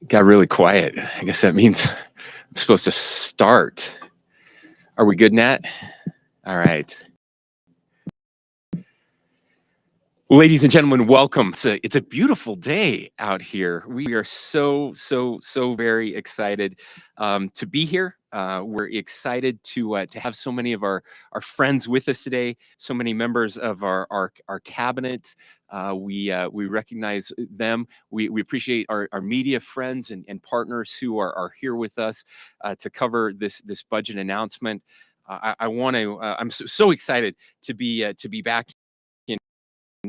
Got really quiet. I guess that means I'm supposed to start. Are we good, Nat? All right. Ladies and gentlemen, welcome. It's a beautiful day out here. We are so very excited to be here. We're excited to have so many of our friends with us today. So many members of our cabinet. We recognize them. We appreciate our media friends and partners who are here with us to cover this budget announcement. I want to. I'm so excited to be back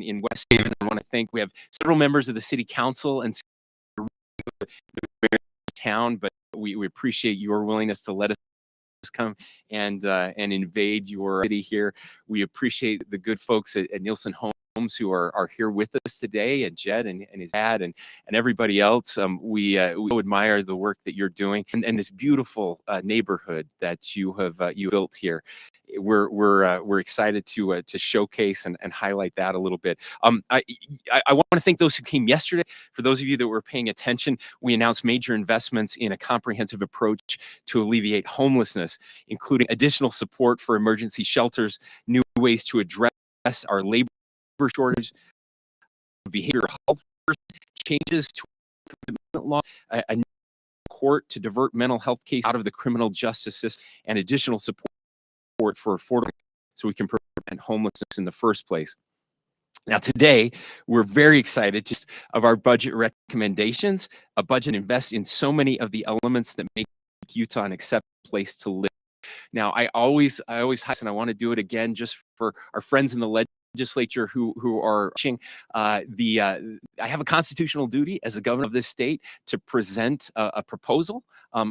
in West Haven. I want to thank. We have several members of the city council and town, but we appreciate your willingness to let us come and invade your city here. We appreciate the good folks at Nielsen Homes who are here with us today, and Jed and his dad and everybody else. We admire the work that you're doing and this beautiful neighborhood that you built here. We're excited to showcase and highlight that a little bit. I want to thank those who came yesterday. For those of you that were paying attention, we announced major investments in a comprehensive approach to alleviate homelessness, including additional support for emergency shelters, new ways to address our labor shortage, behavioral health changes to commitment law, a new court to divert mental health cases out of the criminal justice system, and additional support for affordable so we can prevent homelessness in the first place. Now, today, we're very excited of our budget recommendations. A budget invests in so many of the elements that make Utah an acceptable place to live. Now, I always highlight, and I want to do it again just for our friends in the legislature who are watching. I have a constitutional duty as the governor of this state to present a proposal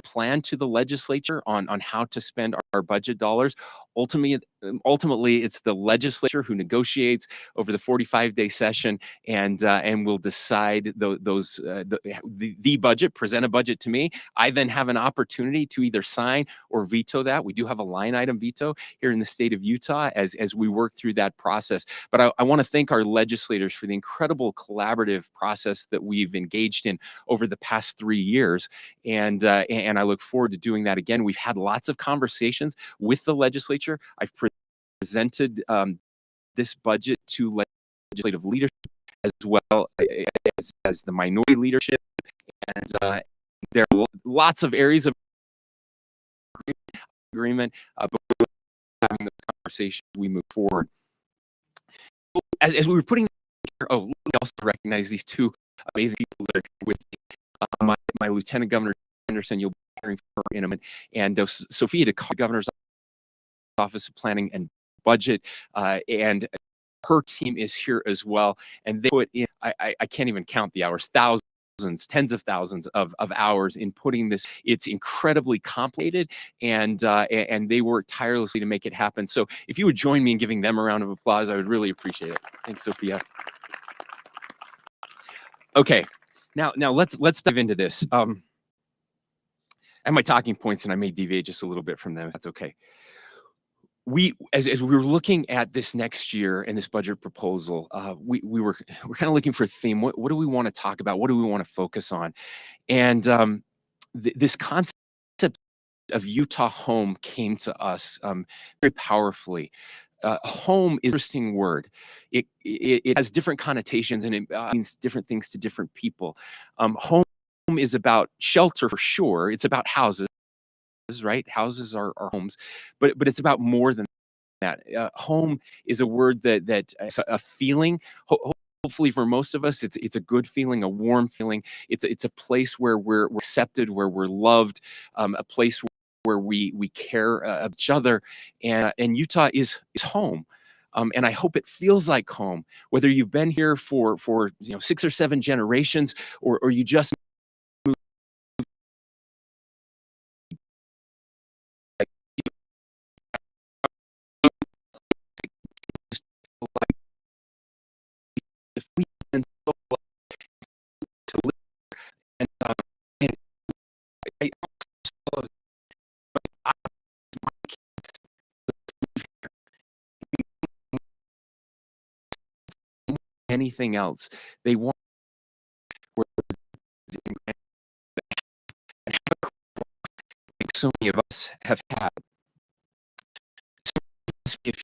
plan to the legislature on how to spend our budget dollars. Ultimately, it's the legislature who negotiates over the 45-day session and will decide the budget, present a budget to me. I then have an opportunity to either sign or veto that. We do have a line item veto here in the state of Utah as we work through that process. But I want to thank our legislators for the incredible collaborative process that we've engaged in over the past 3 years. And I look forward to doing that again. We've had lots of conversations with the legislature. I've presented this budget to legislative leadership as well as the minority leadership. And there are lots of areas of agreement, but having those conversations, we move forward. As we were putting let me also recognize these two amazing people that are with me. My Lieutenant Governor Henderson, you'll be hearing from her in a minute, and Sophia DeCar, Governor's Office of Planning and Budget, and her team is here as well. And they put in, I can't even count the hours, tens of thousands of hours in putting this. It's incredibly complicated, and they work tirelessly to make it happen. So if you would join me in giving them a round of applause, I would really appreciate it. Thanks, Sophia. Okay, now let's dive into this. I have my talking points, and I may deviate just a little bit from them. That's okay. As we were looking at this next year and this budget proposal, we're kind of looking for a theme. What do we want to talk about? What do we want to focus on? And this concept of Utah home came to us very powerfully. Home is an interesting word. It has different connotations, and it means different things to different people. Home is about shelter for sure. It's about houses, right? Houses are homes, but it's about more than that. Home is a word that is a feeling. Hopefully for most of us, it's a good feeling, a warm feeling. It's a place where we're accepted, where we're loved, a place where we care of each other, and Utah is home. And I hope it feels like home, whether you've been here for 6 or 7 generations, or you just to live. And, and I anything else. They want so many of us have had. So if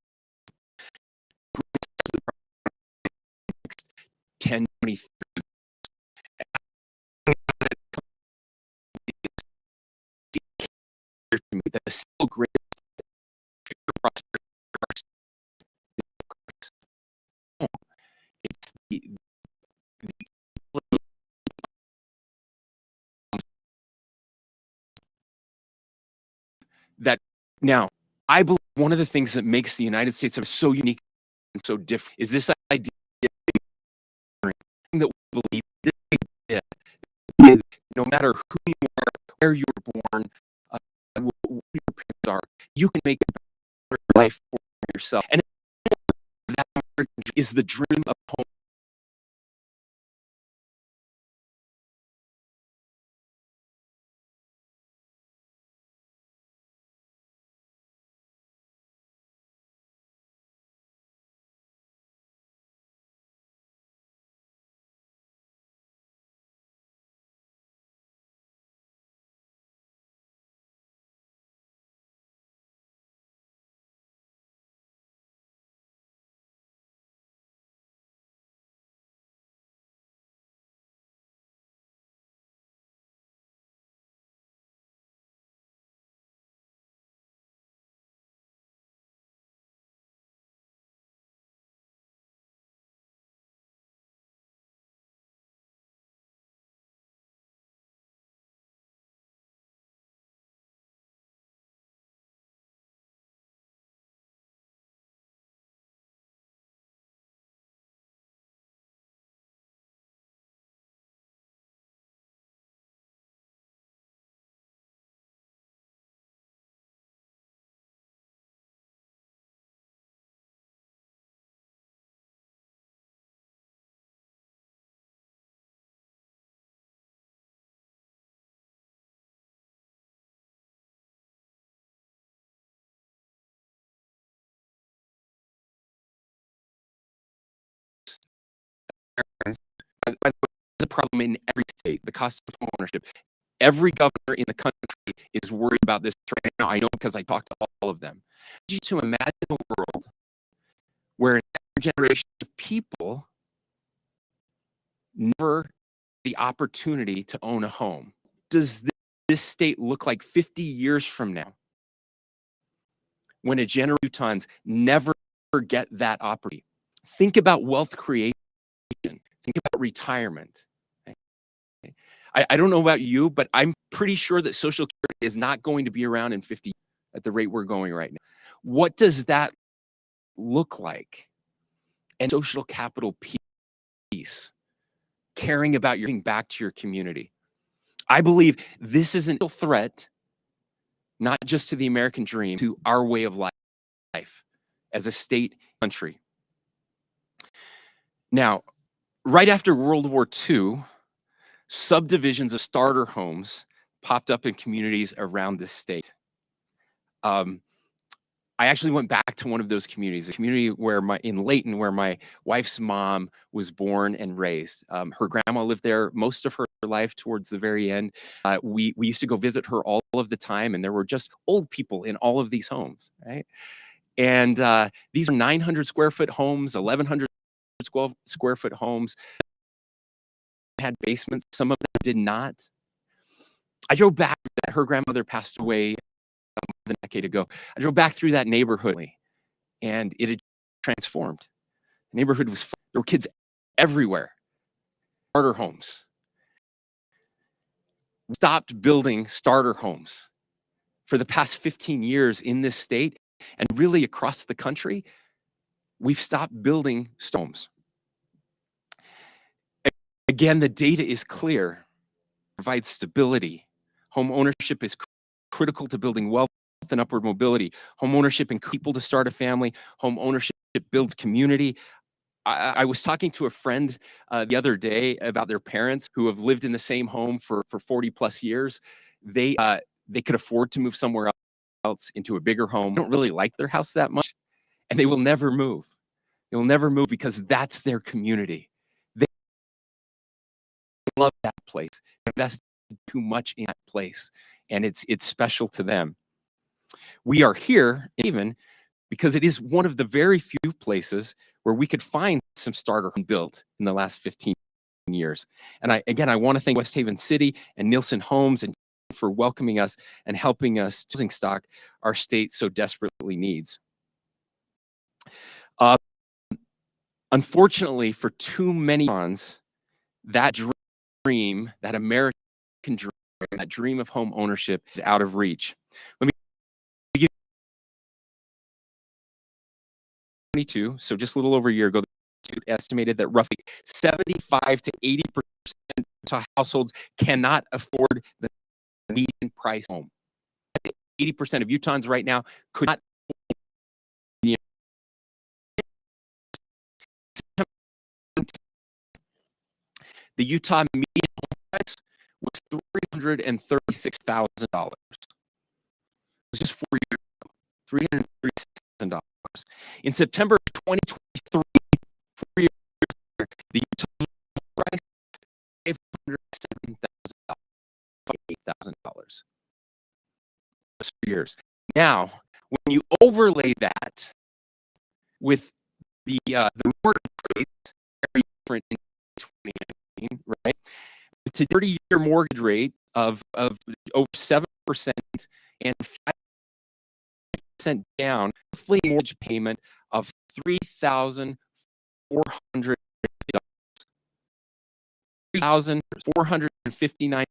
10, 20, the single greatest prosperity it's that now I believe one of the things that makes the United States so unique and so different is this idea that we believe this idea is no matter who you are, where you were born, who your parents are, you can make a better life for yourself. And that is the dream of home. By the way, there's a problem in every state, the cost of home ownership. Every governor in the country is worried about this right now. I know because I talked to all of them. I need you to imagine a world where an generation of people never the opportunity to own a home. Does this state look like 50 years from now when a generation of Utahns never get that opportunity? Think about wealth creation. Think about retirement. I don't know about you, but I'm pretty sure that Social Security is not going to be around in 50 years at the rate we're going right now. What does that look like? And social capital piece, caring about your giving back to your community. I believe this is a threat, not just to the American dream, to our way of life as a state country. Now, right after World War II, subdivisions of starter homes popped up in communities around the state. I actually went back to one of those communities, a community where in Layton, where my wife's mom was born and raised. Her grandma lived there most of her life towards the very end. We used to go visit her all of the time, and there were just old people in all of these homes, right? And these are 900 square foot homes, 1,100 square foot homes. Had basements, some of them did not. I drove back, her grandmother passed away a decade ago. I drove back through that neighborhood and it had transformed. The neighborhood was full. There were kids everywhere. Starter homes. We stopped building starter homes for the past 15 years in this state and really across the country. We've stopped building homes. Again, the data is clear. It provides stability. Home ownership is critical to building wealth and upward mobility. Home ownership encourages people to start a family. Home ownership builds community. I was talking to a friend the other day about their parents who have lived in the same home for 40 plus years. They could afford to move somewhere else into a bigger home. They don't really like their house that much, and they will never move. They will never move because that's their community. They love that place. They invest too much in that place, and it's special to them. We are here even because it is one of the very few places where we could find some starter home built in the last 15 years. And I want to thank West Haven City and Nielsen Homes and for welcoming us and helping us housing stock our state so desperately needs. Unfortunately, for too many months, that dream, that American dream, that dream of home ownership is out of reach. Let me give you so just a little over a year ago, the Institute estimated that roughly 75 to 80% of households cannot afford the median price home. 80% of Utahns right now could not. The Utah median home price was $336,000. It was just 4 years ago, $336,000. In September of 2023, 4 years later, the Utah median price $507,000. Just 4 years. Now, when you overlay that with the mortgage rate, very different in 2019, right? With a 30-year mortgage rate of over 7% and 5% down, monthly mortgage payment of $3,450. $3,459.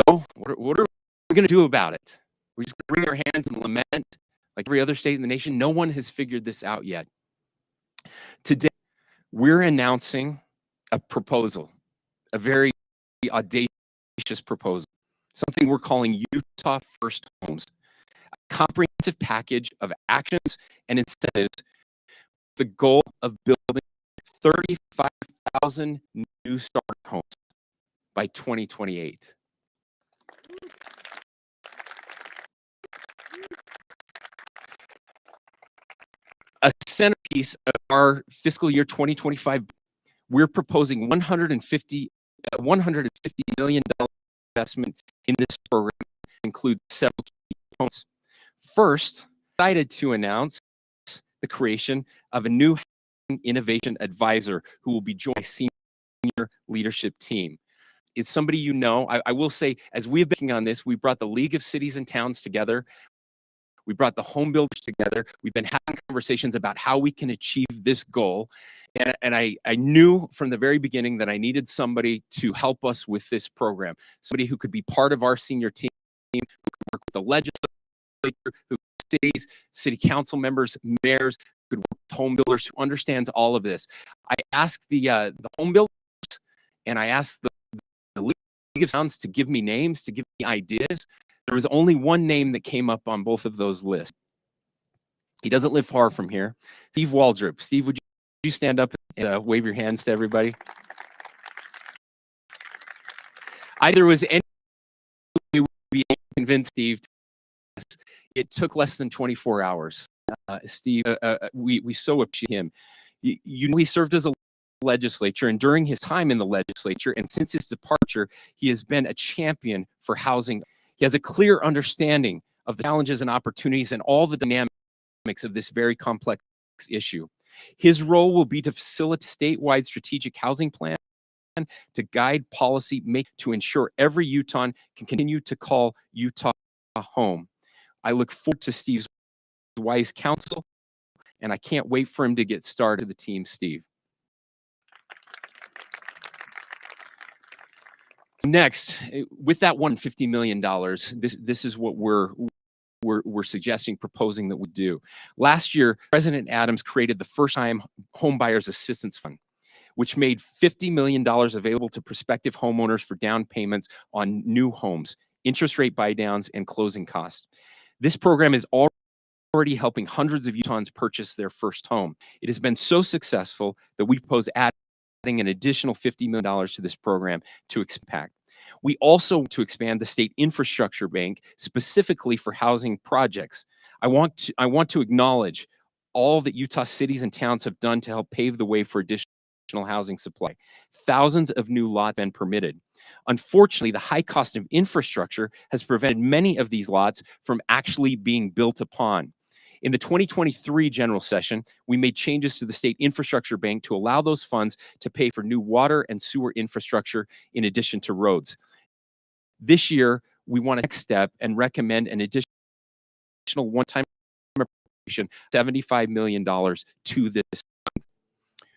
So what are we going to do about it? We're just going to wring our hands and lament like every other state in the nation. No one has figured this out yet. Today, we're announcing a proposal, a very audacious proposal, something we're calling Utah First Homes, a comprehensive package of actions and incentives with the goal of building 35,000 new starter homes by 2028. A centerpiece of our fiscal year 2025, we're proposing $150 million investment in this program, includes several key components. First, I'm excited to announce the creation of a new innovation advisor who will be joined by senior leadership team. Is somebody you know. I will say, as we've been working on this, we brought the League of Cities and Towns together. We brought the home builders together. We've been having conversations about how we can achieve this goal. And I knew from the very beginning that I needed somebody to help us with this program, somebody who could be part of our senior team, who could work with the legislature, who cities, city council members, mayors, could work with home builders, who understands all of this. I asked the home builders and I asked the League of Towns to give me names, to give me ideas. There was only one name that came up on both of those lists. He doesn't live far from here. Steve Waldrop. Steve, would you stand up and wave your hands to everybody? There was any way we would be able to convince Steve. It took less than 24 hours. Steve, we so appreciate him. He served as a legislature, and during his time in the legislature and since his departure, he has been a champion for housing. He has a clear understanding of the challenges and opportunities and all the dynamics of this very complex issue. His role will be to facilitate statewide strategic housing plan, to guide policy to ensure every Utahn can continue to call Utah home. I look forward to Steve's wise counsel, and I can't wait for him to get started. The team, Steve. Next, with that $150 million, this is what we're we're suggesting, proposing that we do. Last year, President Adams created the first-time homebuyers assistance fund, which made $50 million available to prospective homeowners for down payments on new homes, interest rate buy-downs, and closing costs. This program is already helping hundreds of Utahns purchase their first home. It has been so successful that we propose adding an additional $50 million to this program to impact. We also want to expand the state infrastructure bank specifically for housing projects. I want to acknowledge all that Utah cities and towns have done to help pave the way for additional housing supply. Thousands of new lots have been permitted. Unfortunately, the high cost of infrastructure has prevented many of these lots from actually being built upon. In the 2023 general session, we made changes to the state infrastructure bank to allow those funds to pay for new water and sewer infrastructure in addition to roads. This year, we want to next step and recommend an additional one-time appropriation, $75 million to this fund.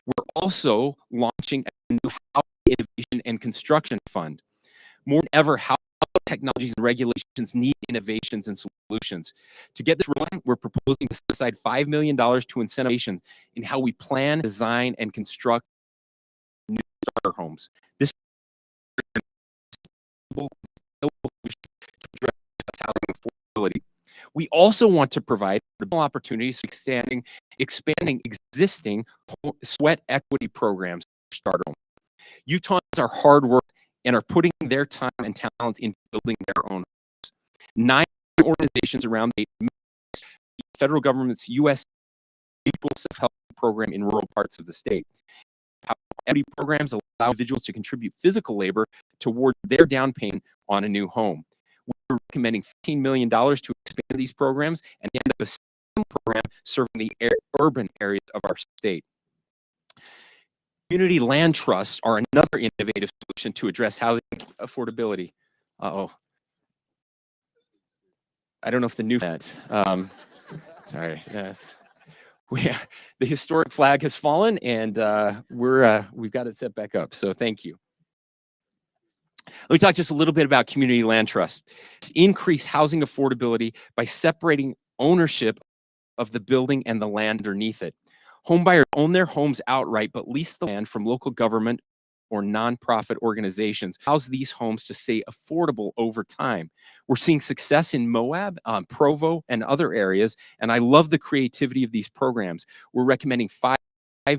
We're also launching a new housing innovation and construction fund. More than ever, how technologies and regulations need innovations and solutions. To get this rolling, we're proposing to set aside $5 million to incentivizations in how we plan, design, and construct new starter homes. This will address housing affordability. We also want to provide opportunities for expanding existing sweat equity programs for starter homes. Utahns are hard work and are putting their time and talent in building their own homes. 9 organizations around the federal government's U.S. self-help program in rural parts of the state. Equity programs allow individuals to contribute physical labor toward their down payment on a new home. We're recommending $15 million to expand these programs and end up a program serving the urban areas of our state. Community land trusts are another innovative solution to address housing affordability. I don't know if the new sorry, yes. The historic flag has fallen, and we've got it set back up. So thank you. Let me talk just a little bit about community land trust. Increase housing affordability by separating ownership of the building and the land underneath it. Homebuyers own their homes outright, but lease the land from local government or nonprofit organizations. Allows these homes to stay affordable over time. We're seeing success in Moab, Provo, and other areas, and I love the creativity of these programs. We're recommending $5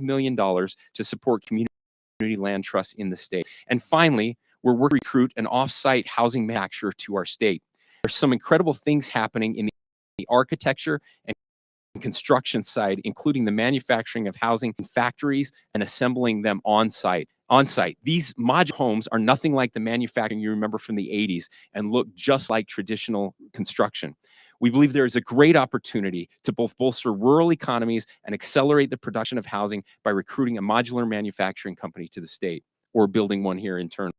million to support community land trusts in the state. And finally, we're working to recruit an off-site housing manufacturer to our state. There's some incredible things happening in the architecture and construction side, including the manufacturing of housing in factories and assembling them on site. These modular homes are nothing like the manufacturing you remember from the 80s and look just like traditional construction. We believe there is a great opportunity to both bolster rural economies and accelerate the production of housing by recruiting a modular manufacturing company to the state or building one here internally.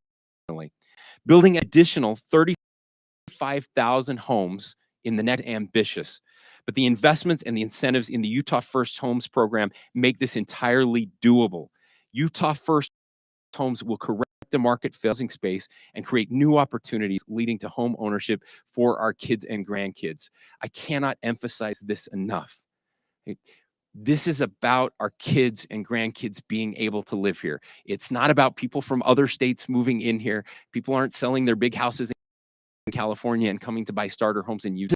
Building additional 35,000 homes in the next ambitious. But the investments and the incentives in the Utah First Homes program make this entirely doable. Utah First Homes will correct the market for housing space and create new opportunities leading to home ownership for our kids and grandkids. I cannot emphasize this enough. This is about our kids and grandkids being able to live here. It's not about people from other states moving in here. People aren't selling their big houses in California and coming to buy starter homes in Utah.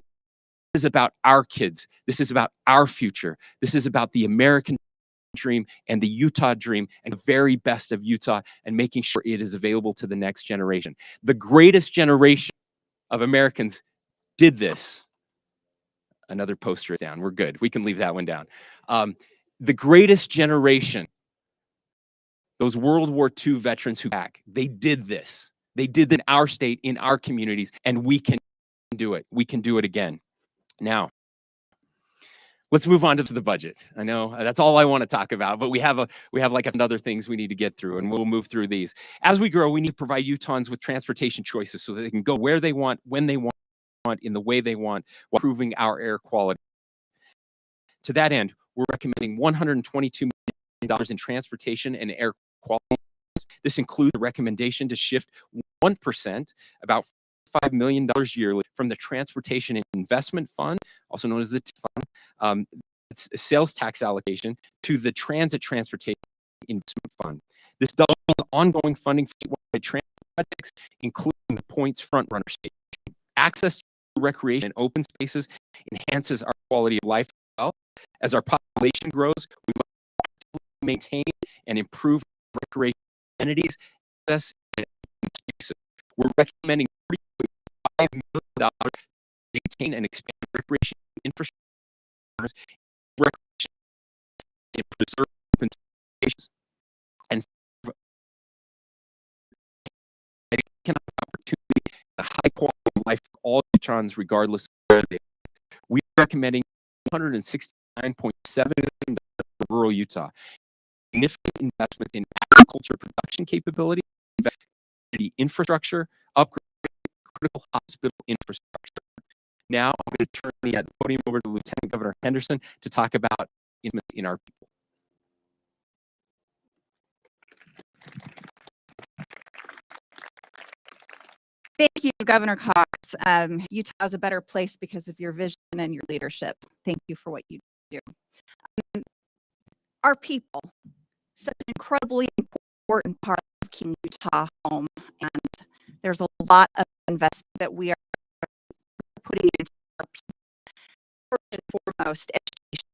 This is about our kids. This is about our future. This is about the American dream and the Utah dream and the very best of Utah and making sure it is available to the next generation. The greatest generation of Americans did this. Another poster is down. We're good. We can leave that one down. The greatest generation, those World War II veterans who back, they did this. They did it in our state, in our communities, and we can do it. We can do it again. Now, let's move on to the budget. I know that's all I want to talk about, but we have like other things we need to get through, and we'll move through these. As we grow, we need to provide Utahns with transportation choices so that they can go where they want, when they want, in the way they want, while improving our air quality. To that end, we're recommending $122 million in transportation and air quality. This includes a recommendation to shift 1%, about $25 million yearly from the Transportation Investment Fund, also known as the TIF Fund, it's a sales tax allocation, to the Transit Transportation Investment Fund. This doubles ongoing funding for statewide transit projects, including the Points Front Runner Station. Access to recreation and open spaces enhances our quality of life as well. As our population grows, we must maintain and improve recreation amenities, access, and open spaces. We're recommending $45 million to maintain and expand recreation infrastructure, recreation, and preserve open spaces, and economic opportunity and a high quality of life for all Utahns, regardless of where they are. We're recommending $169.7 million for rural Utah. Significant investments in agriculture production capability, community infrastructure, upgrade critical hospital infrastructure. Now I'm going to turn the podium over to Lieutenant Governor Henderson to talk about investments in our people. Thank you, Governor Cox. Utah is a better place because of your vision and your leadership. Thank you for what you do. Our people, such an incredibly important part of keeping Utah home, and there's a lot of investment that we are putting into our people. First and foremost, education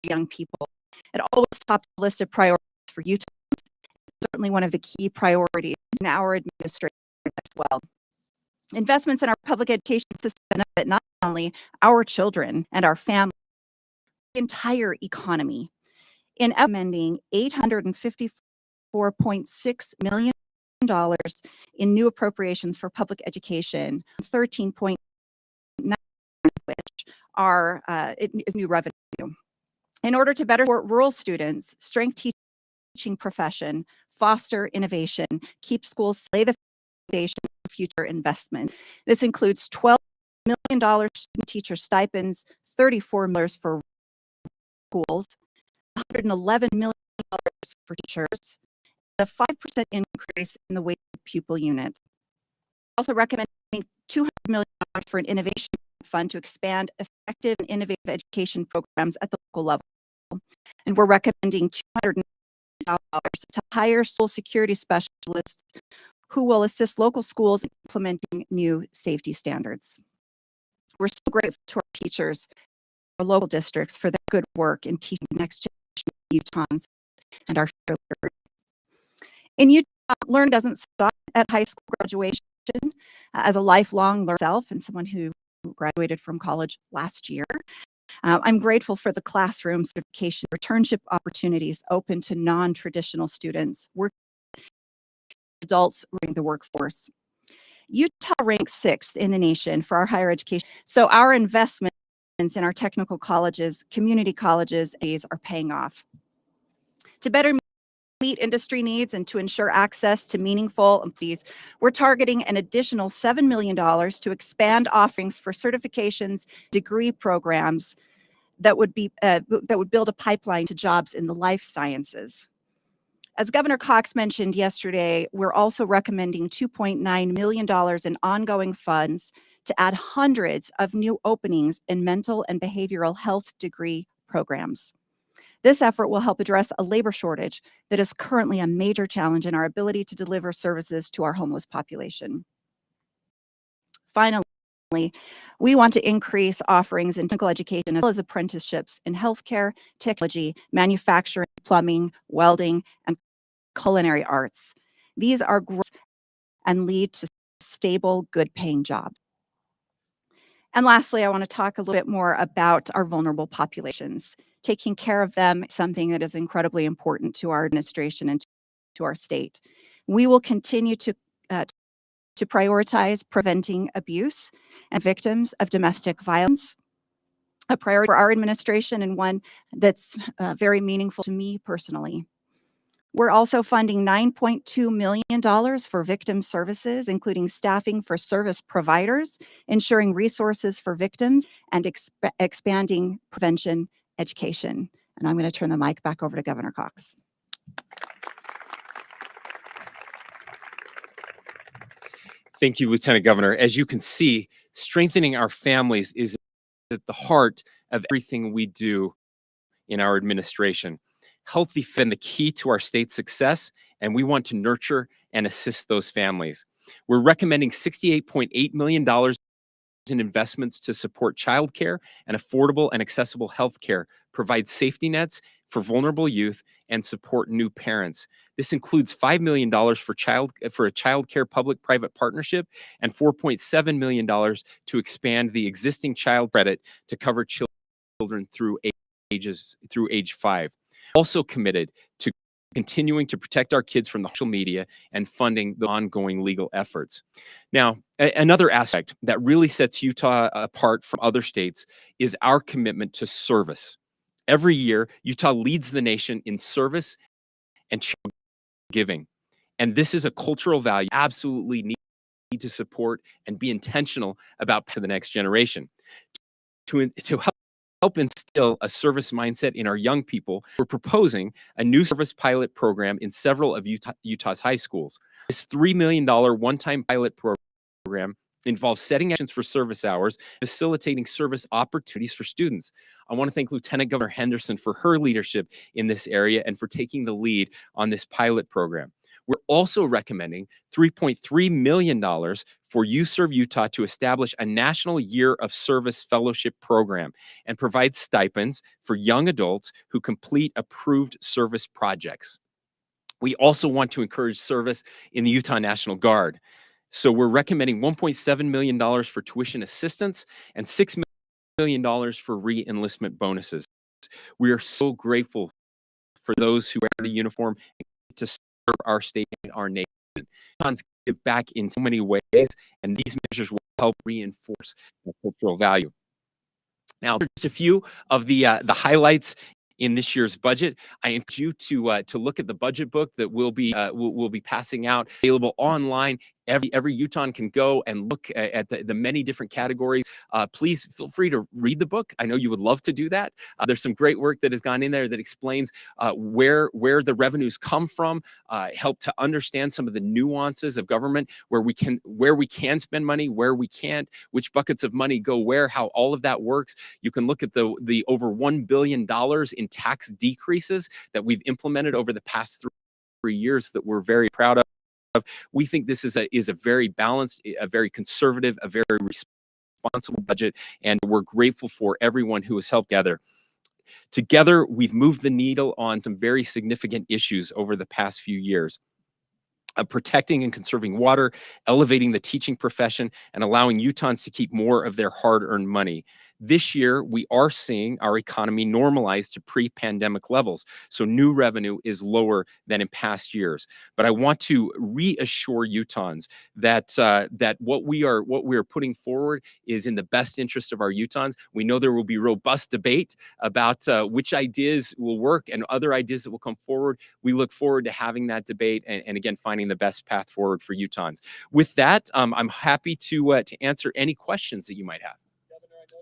of young people. It always tops the list of priorities for Utah. It's certainly one of the key priorities in our administration as well. Investments in our public education system benefit not only our children and our families, but the entire economy. In recommending $854.6 million in new appropriations for public education, 13.9 of which are is new revenue. In order to better support rural students, strengthen teaching profession, foster innovation, keep schools, lay the foundation for future investment. This includes $12 million student teacher stipends, $34 million for schools, $111 million for teachers, and a 5% increase in the weighted pupil unit. Also recommending $200 million for an innovation fund to expand effective and innovative education programs at the local level. And we're recommending $200 million to hire school security specialists who will assist local schools in implementing new safety standards. We're so grateful to our teachers, our local districts, for their good work in teaching the next generation of Utahns and our future leaders. In Utah, learn doesn't stop at high school graduation. As a lifelong learner myself and someone who graduated from college last year, I'm grateful for the classroom certification returnship opportunities open to non-traditional students, adults in the workforce. Utah ranks 6th in the nation for our higher education. So our investments in our technical colleges, community colleges, are paying off. To better meet industry needs and to ensure access to meaningful employees, we're targeting an additional $7 million to expand offerings for certifications, degree programs that would build a pipeline to jobs in the life sciences. As Governor Cox mentioned yesterday, we're also recommending $2.9 million in ongoing funds to add hundreds of new openings in mental and behavioral health degree programs. This effort will help address a labor shortage that is currently a major challenge in our ability to deliver services to our homeless population. Finally, we want to increase offerings in technical education as well as apprenticeships in healthcare, technology, manufacturing, plumbing, welding, and culinary arts. These are growth and lead to stable, good-paying jobs. And lastly, I want to talk a little bit more about our vulnerable populations. Taking care of them is something that is incredibly important to our administration and to our state. We will continue to prioritize preventing abuse and victims of domestic violence, a priority for our administration and one that's very meaningful to me personally. We're also funding $9.2 million for victim services, including staffing for service providers, ensuring resources for victims, and expanding prevention education. And I'm going to turn the mic back over to Governor Cox. Thank you, Lieutenant Governor. As you can see, strengthening our families is at the heart of everything we do in our administration. Healthy has been the key to our state's success, and we want to nurture and assist those families. We're recommending $68.8 million in investments to support childcare and affordable and accessible health care, provide safety nets for vulnerable youth, and support new parents. This includes $5 million for a child care public-private partnership and $4.7 million to expand the existing child credit to cover children through age 5. Also committed to continuing to protect our kids from the social media and funding the ongoing legal efforts. Now, another aspect that really sets Utah apart from other states is our commitment to service. Every year, Utah leads the nation in service and giving. And this is a cultural value absolutely need to support and be intentional about to the next generation. To help instill a service mindset in our young people, we're proposing a new service pilot program in several of Utah's high schools. This $3 million one-time pilot program involves setting actions for service hours, facilitating service opportunities for students. I want to thank Lieutenant Governor Henderson for her leadership in this area and for taking the lead on this pilot program. We're also recommending $3.3 million for UServe Utah to establish a National Year of Service Fellowship program and provide stipends for young adults who complete approved service projects. We also want to encourage service in the Utah National Guard. So we're recommending $1.7 million for tuition assistance and $6 million for re-enlistment bonuses. We are so grateful for those who wear the uniform to serve our state and our nation. Utahns give back in so many ways, and these measures will help reinforce the cultural value. Now, just a few of the highlights in this year's budget. I encourage you to look at the budget book that we'll be passing out, available online. Every Utahn can go and look at the many different categories. Please feel free to read the book. I know you would love to do that. There's some great work that has gone in there that explains where the revenues come from, help to understand some of the nuances of government, where we can spend money, where we can't, which buckets of money go where, how all of that works. You can look at the over $1 billion in tax decreases that we've implemented over the past 3 years that we're very proud of. We think this is a very balanced, a very conservative, a very responsible budget, and we're grateful for everyone who has helped gather. Together, we've moved the needle on some very significant issues over the past few years. Protecting and conserving water, elevating the teaching profession, and allowing Utahns to keep more of their hard-earned money. This year, we are seeing our economy normalize to pre-pandemic levels, so new revenue is lower than in past years. But I want to reassure Utahns that what we are putting forward is in the best interest of our Utahns. We know there will be robust debate about which ideas will work and other ideas that will come forward. We look forward to having that debate and again finding the best path forward for Utahns. With that, I'm happy to answer any questions that you might have.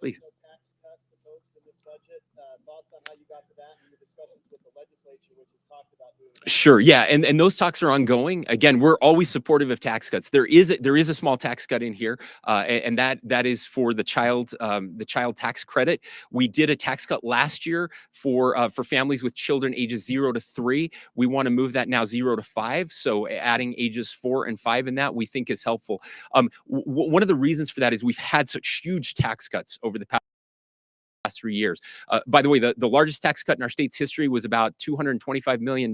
Please. No tax cut proposed in this budget. Thoughts on how you got to that and your discussions with the legislature, which has talked about doing that? Sure. Yeah, and those talks are ongoing. Again, we're always supportive of tax cuts. There is a small tax cut in here, and that is for the child tax credit. We did a tax cut last year for families with children ages 0 to 3. We want to move that now 0 to 5. So adding ages 4 and 5 in that we think is helpful. One of the reasons for that is we've had such huge tax cuts over the past 3 years. By the way, the largest tax cut in our state's history was about $225 million.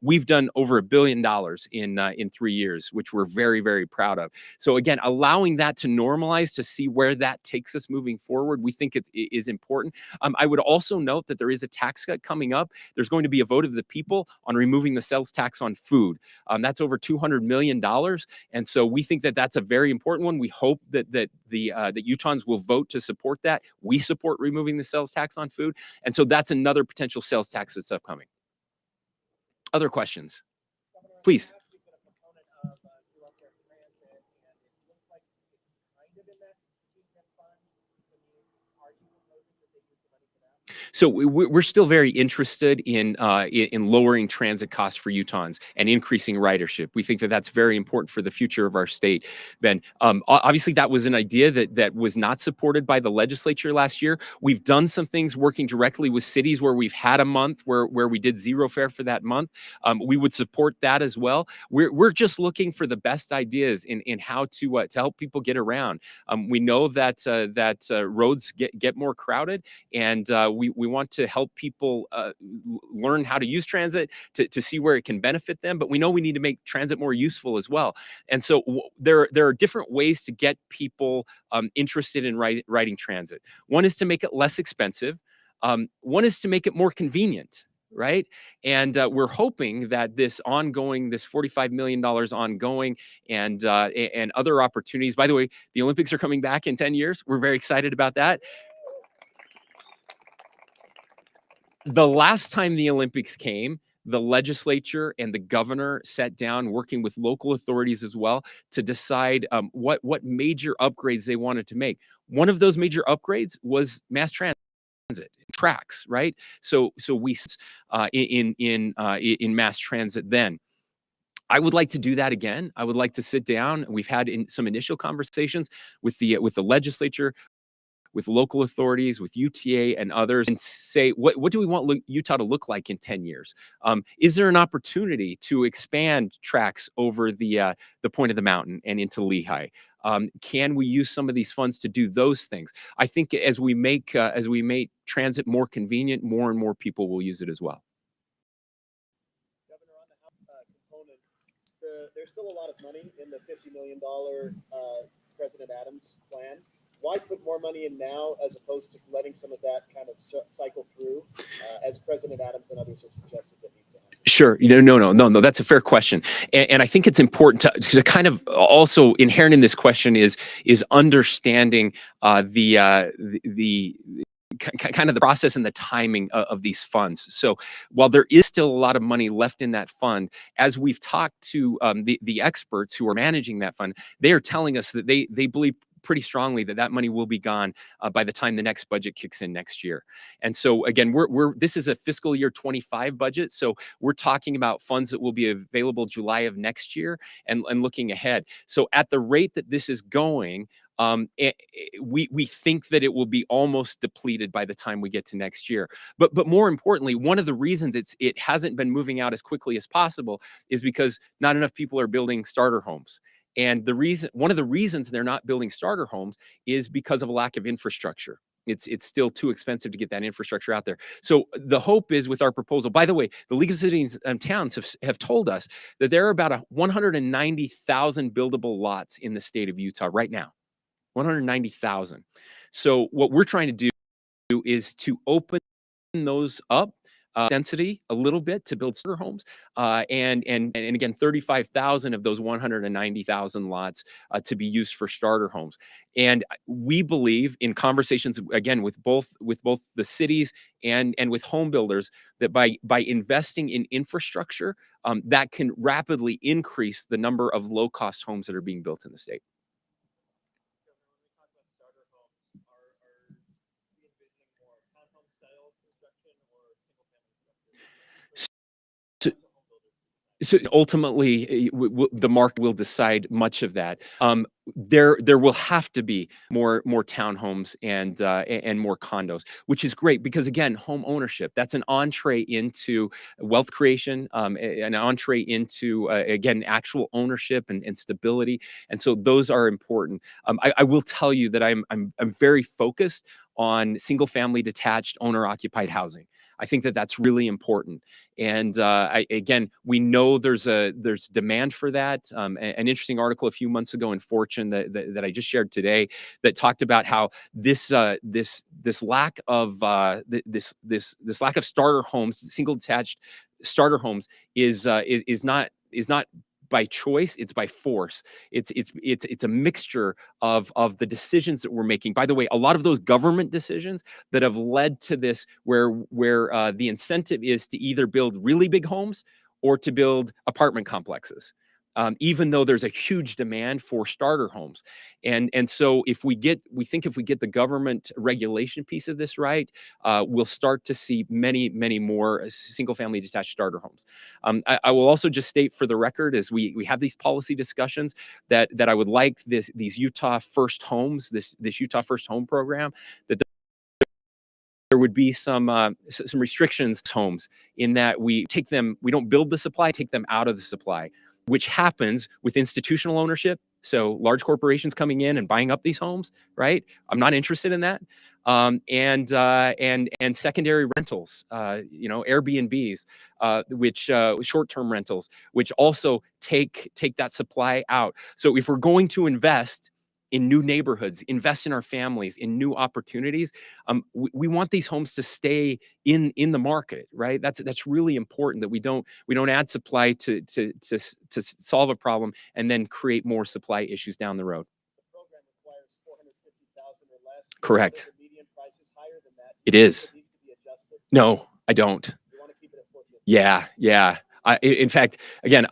We've done over $1 billion in 3 years, which we're very, very proud of. So again, allowing that to normalize, to see where that takes us moving forward, we think it is important. I would also note that there is a tax cut coming up. There's going to be a vote of the people on removing the sales tax on food. That's over $200 million. And so we think that that's a very important one. We hope that Utahns will vote to support that. We support removing the sales tax on food. And so that's another potential sales tax that's upcoming. Other questions? Please. So we're still very interested in lowering transit costs for Utahns and increasing ridership. We think that that's very important for the future of our state, Ben. Obviously, that was an idea that was not supported by the legislature last year. We've done some things working directly with cities where we've had a month where we did zero fare for that month. We would support that as well. We're just looking for the best ideas in how to help people get around. We know that roads get more crowded, and we want to help people learn how to use transit to see where it can benefit them. But we know we need to make transit more useful as well. And so there are different ways to get people interested in riding transit. One is to make it less expensive. One is to make it more convenient. Right. And we're hoping that this $45 million ongoing and other opportunities. By the way, the Olympics are coming back in 10 years. We're very excited about that. The last time the Olympics came, the legislature and the governor sat down working with local authorities as well to decide what major upgrades they wanted to make. One of those major upgrades was mass transit. Tracks, right? So we in mass transit then. I would like to do that again. I would like to sit down. We've had some initial conversations with the legislature, with local authorities, with UTA and others, and say, what do we want Utah to look like in 10 years? Is there an opportunity to expand tracks over the point of the mountain and into Lehigh? Can we use some of these funds to do those things? I think as we make transit more convenient, more and more people will use it as well. Governor, on the health component, there's still a lot of money in the $50 million President Adams plan. Why put more money in now as opposed to letting some of that kind of cycle through, as President Adams and others have suggested that needs to happen? Sure. No. That's a fair question. And I think it's important to kind of also inherent in this question is understanding the kind of the process and the timing of these funds. So while there is still a lot of money left in that fund, as we've talked to the experts who are managing that fund, they are telling us that they believe pretty strongly that money will be gone by the time the next budget kicks in next year. And so again, this is a fiscal year 25 budget. So we're talking about funds that will be available July of next year and looking ahead. So at the rate that this is going, we think that it will be almost depleted by the time we get to next year. But more importantly, one of the reasons it hasn't been moving out as quickly as possible is because not enough people are building starter homes. And one of the reasons they're not building starter homes is because of a lack of infrastructure. It's still too expensive to get that infrastructure out there. So the hope is with our proposal, by the way, the League of Cities and Towns have told us that there are about 190,000 buildable lots in the state of Utah right now, 190,000. So what we're trying to do is to open those up density a little bit to build starter homes, and again 35,000 of those 190,000 lots to be used for starter homes. And we believe in conversations again with both the cities and with home builders that by investing in infrastructure, that can rapidly increase the number of low-cost homes that are being built in the state. So ultimately, the market will decide much of that. There will have to be more townhomes and more condos, which is great because again, home ownership, that's an entree into wealth creation, an entree into again actual ownership and stability, and so those are important. I will tell you that I'm very focused on single family detached owner occupied housing. I think that that's really important. And again, we know there's demand for that. An interesting article a few months ago in Fortune that I just shared today that talked about how this lack of this lack of starter homes, single detached starter homes, is not by choice, it's by force. It's a mixture of the decisions that we're making. By the way, a lot of those government decisions that have led to this, where the incentive is to either build really big homes or to build apartment complexes. even though there's a huge demand for starter homes. And so we think if we get the government regulation piece of this right, we'll start to see many more single family detached starter homes. I will also just state for the record, as we have these policy discussions, that I would like these Utah First Homes, this Utah First Home program, that there would be some restrictions homes, in that we don't build the supply, take them out of the supply, which happens with institutional ownership. So large corporations coming in and buying up these homes, right? I'm not interested in that. And secondary rentals, Airbnbs, which short-term rentals, which also take that supply out. So if we're going to invest in new neighborhoods, invest in our families, in new opportunities, we want these homes to stay in the market, right? That's really important, that we don't add supply to solve a problem and then create more supply issues down the road. The program requires 450,000 or less. Correct. The median price is higher than that. It is. It needs to be adjusted. No, I don't. You want to keep it at 450. Yeah. In fact, again,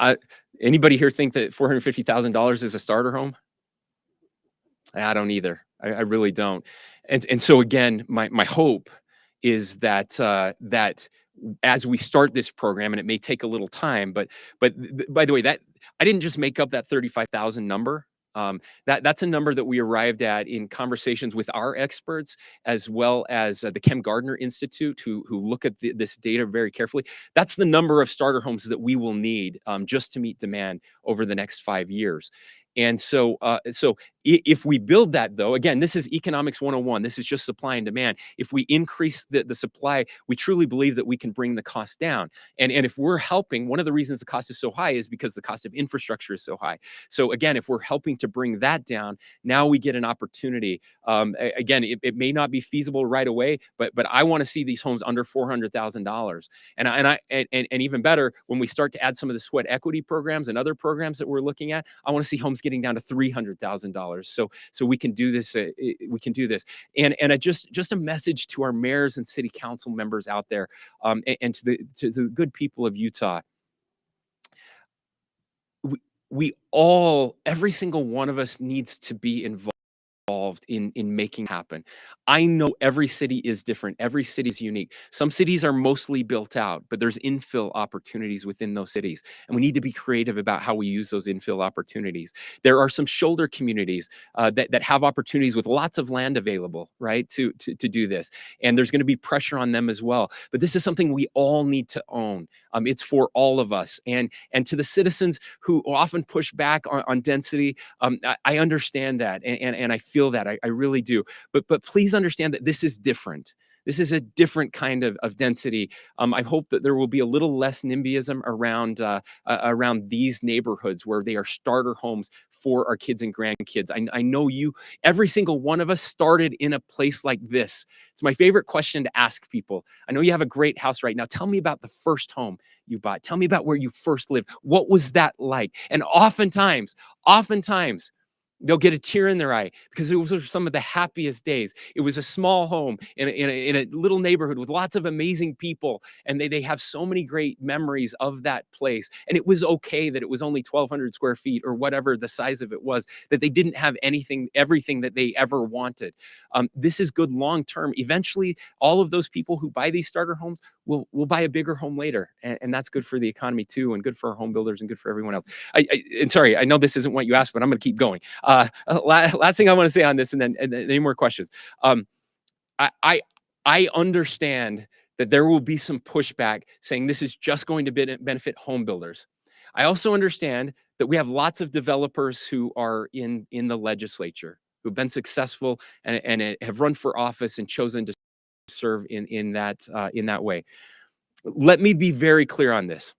anybody here think that $450,000 is a starter home? I don't either. I really don't. And so again, my hope is that that as we start this program, and it may take a little time, but by the way, that I didn't just make up that 35,000 number. That's a number that we arrived at in conversations with our experts, as well as the Kem Gardner Institute, who look at this data very carefully. That's the number of starter homes that we will need just to meet demand over the next 5 years. And so if we build that, though, again, this is economics 101. This is just supply and demand. If we increase the supply, we truly believe that we can bring the cost down. And if we're helping, one of the reasons the cost is so high is because the cost of infrastructure is so high. So again, if we're helping to bring that down, now we get an opportunity. Again, it may not be feasible right away, but I want to see these homes under $400,000. And even better, when we start to add some of the sweat equity programs and other programs that we're looking at, I want to see homes getting down to $300,000. So we can do this. We can do this. And just a message to our mayors and city council members out there, and to the good people of Utah. We all, every single one of us, needs to be involved in making happen. I know every city is different. Every city is unique. Some cities are mostly built out, but there's infill opportunities within those cities. And we need to be creative about how we use those infill opportunities. There are some shoulder communities that have opportunities with lots of land available, right, to do this. And there's going to be pressure on them as well. But this is something we all need to own. It's for all of us. And to the citizens who often push back on density, I understand that, and I feel that. I really do. But please understand that this is different. This is a different kind of density. I hope that there will be a little less NIMBYism around these neighborhoods where they are starter homes for our kids and grandkids. I know every single one of us started in a place like this. It's my favorite question to ask people. I know you have a great house right now. Tell me about the first home you bought. Tell me about where you first lived. What was that like? And oftentimes, they'll get a tear in their eye, because it was some of the happiest days. It was a small home in a little neighborhood with lots of amazing people, and they have so many great memories of that place. And it was okay that it was only 1,200 square feet or whatever the size of it was, that they didn't have everything that they ever wanted. This is good long term. Eventually, all of those people who buy these starter homes will buy a bigger home later, and that's good for the economy too, and good for our home builders, and good for everyone else. And sorry, I know this isn't what you asked, but I'm going to keep going. Last thing I want to say on this, and then any more questions. I understand that there will be some pushback saying this is just going to benefit home builders. I also understand that we have lots of developers who are in the legislature, who've been successful and have run for office and chosen to serve in that way. Let me be very clear on this.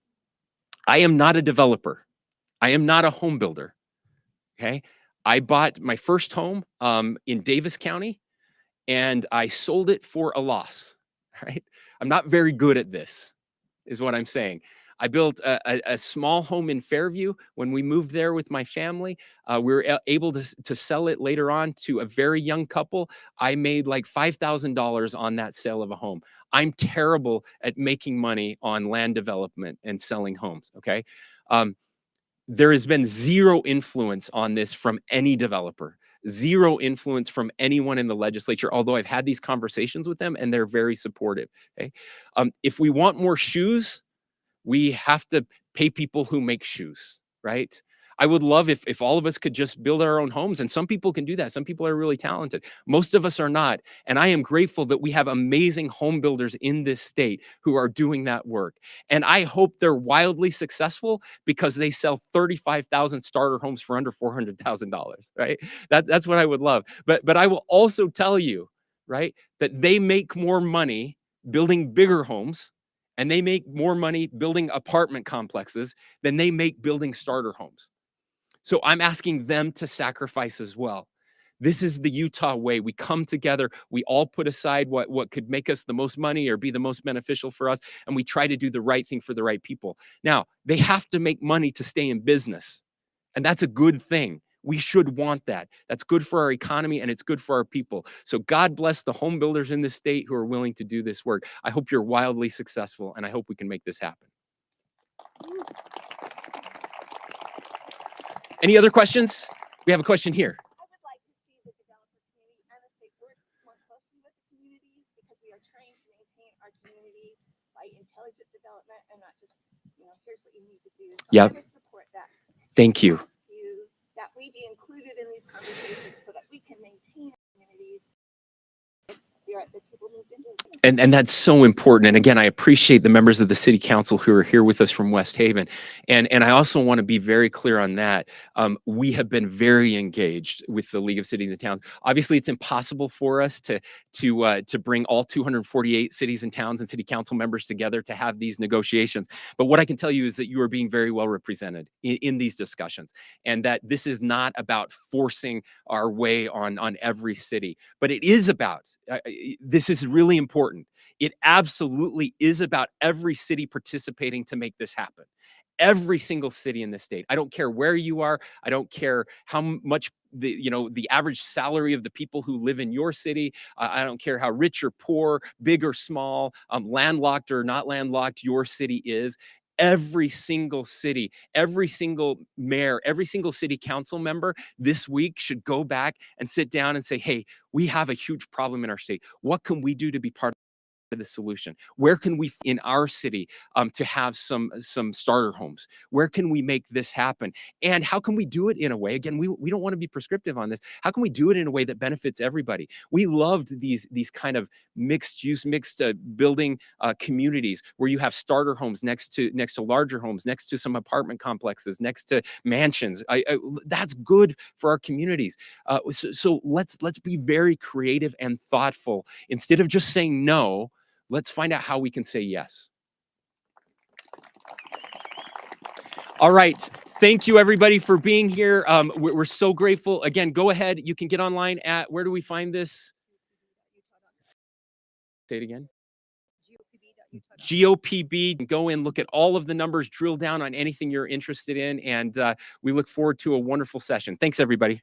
I am not a developer. I am not a home builder. Okay. I bought my first home in Davis County, and I sold it for a loss, right? I'm not very good at this, is what I'm saying. I built a small home in Fairview. When we moved there with my family, we were able to sell it later on to a very young couple. I made like $5,000 on that sale of a home. I'm terrible at making money on land development and selling homes, okay? there has been zero influence on this from any developer, zero influence from anyone in the legislature, although I've had these conversations with them and they're very supportive. Okay. If we want more shoes, we have to pay people who make shoes, right? I would love if all of us could just build our own homes, and some people can do that. Some people are really talented. Most of us are not. And I am grateful that we have amazing home builders in this state who are doing that work. And I hope they're wildly successful because they sell 35,000 starter homes for under $400,000, right? That's what I would love. But I will also tell you, right, that they make more money building bigger homes, and they make more money building apartment complexes than they make building starter homes. So I'm asking them to sacrifice as well. This is the Utah way. We come together, we all put aside what could make us the most money or be the most beneficial for us, and we try to do the right thing for the right people. Now, they have to make money to stay in business, and that's a good thing. We should want that. That's good for our economy and it's good for our people. So God bless the home builders in this state who are willing to do this work. I hope you're wildly successful, and I hope we can make this happen. Any other questions? We have a question here. I would like to see the developer community and the state work more closely with the communities, because we are trying to maintain our community by intelligent development and not just, here's what you need to do. So Yep. I would support that. Thank you. Ask you that we be included in these conversations so that we can maintain our communities. The people moved into. And that's so important. And again, I appreciate the members of the city council who are here with us from West Haven. And I also want to be very clear on that. We have been very engaged with the League of Cities and Towns. Obviously, it's impossible for us to bring all 248 cities and towns and city council members together to have these negotiations. But what I can tell you is that you are being very well represented in these discussions, and that this is not about forcing our way on every city, but it is about, this is really important. It absolutely is about every city participating to make this happen. Every single city in the state. I don't care where you are. I don't care how much the average salary of the people who live in your city. I don't care how rich or poor, big or small, landlocked or not landlocked your city is. Every single city, every single mayor, every single city council member this week should go back and sit down and say, hey, we have a huge problem in our state. What can we do to be part of the solution? Where can we in our city to have some starter homes? Where can we make this happen? And how can we do it in a way, again, we don't want to be prescriptive on this. How can we do it in a way that benefits everybody? We loved these kind of mixed building communities where you have starter homes next to larger homes, next to some apartment complexes, next to mansions. That's good for our communities. So let's be very creative and thoughtful. Instead of just saying no, let's find out how we can say yes. All right. Thank you, everybody, for being here. We're so grateful. Again, go ahead. You can get online at, where do we find this? Say it again. GOPB. Go in, look at all of the numbers, drill down on anything you're interested in, and we look forward to a wonderful session. Thanks, everybody.